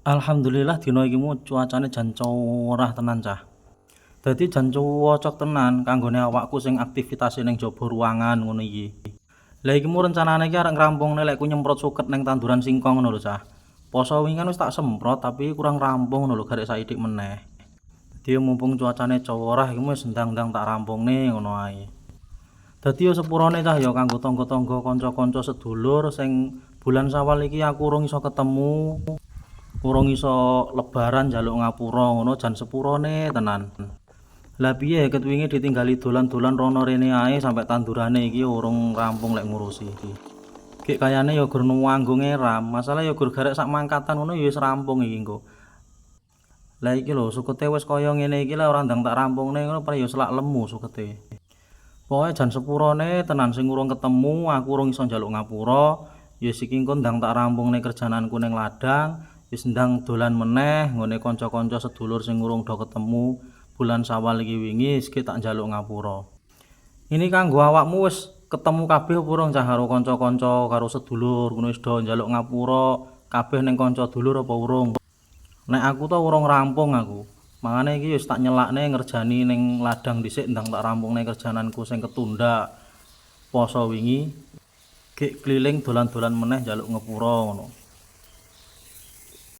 Alhamdulillah dina iki cuacane jan cerah tenan cah. Dadi jan cocok tenan kanggone awakku sing aktivitase ning jaba ruangan ngono iki. Lah iki rencanane iki arek ngrampungne lek ku nyemprot suket ning tanduran singkong ngono lho cah. Poso wingi kan wis tak semprot tapi kurang rampung ngono lho garek saidik meneh. Dadi mumpung cuacane cerah iki wis ndang-ndang tak rampungne ngono ae. Dadi yo sepurane cah ya kanggo tangga-tangga kanca-kanca sedulur sing bulan Syawal iki aku urung iso ketemu. Urung iso lebaran njaluk ngapura ngono jan sepurane tenan. Lah piye ket wingi ditinggali dolan-dolan rono rene ae sampe tandurane iki urung rampung lek ngurusi. Kek kayane ya gur nanggung eram, masalah ya gur garek sak mangkatan ngono ya wis rampung iki engko. Lah iki lho sukete wis kaya ngene iki lah ora ndang tak rampungne ngono pare ya selak lemu sukete. Pokoke jan sepurane tenan sing urung ketemu aku urung iso njaluk ngapura, ya iki engko ndang tak rampungne kerjananku ning ladang. Wis ndang dolan meneh nggone kanca-kanca sedulur sing urung do ketemu bulan Syawal iki wingi iki tak njaluk ngapura. Ini kanggo awakmu wis ketemu kabeh apa urung cah karo kanca-kanca karo sedulur ngono wis do njaluk ngapura kabeh ning kanca dulur apa urung? Nek aku to urung rampung aku. Mangane iki wis tak nyelakne ngerjani ning ladang dhisik ndang tak rampungne kerjananku sing ketunda poso wingi. Gek keliling dolan-dolan meneh njaluk ngapura ngono.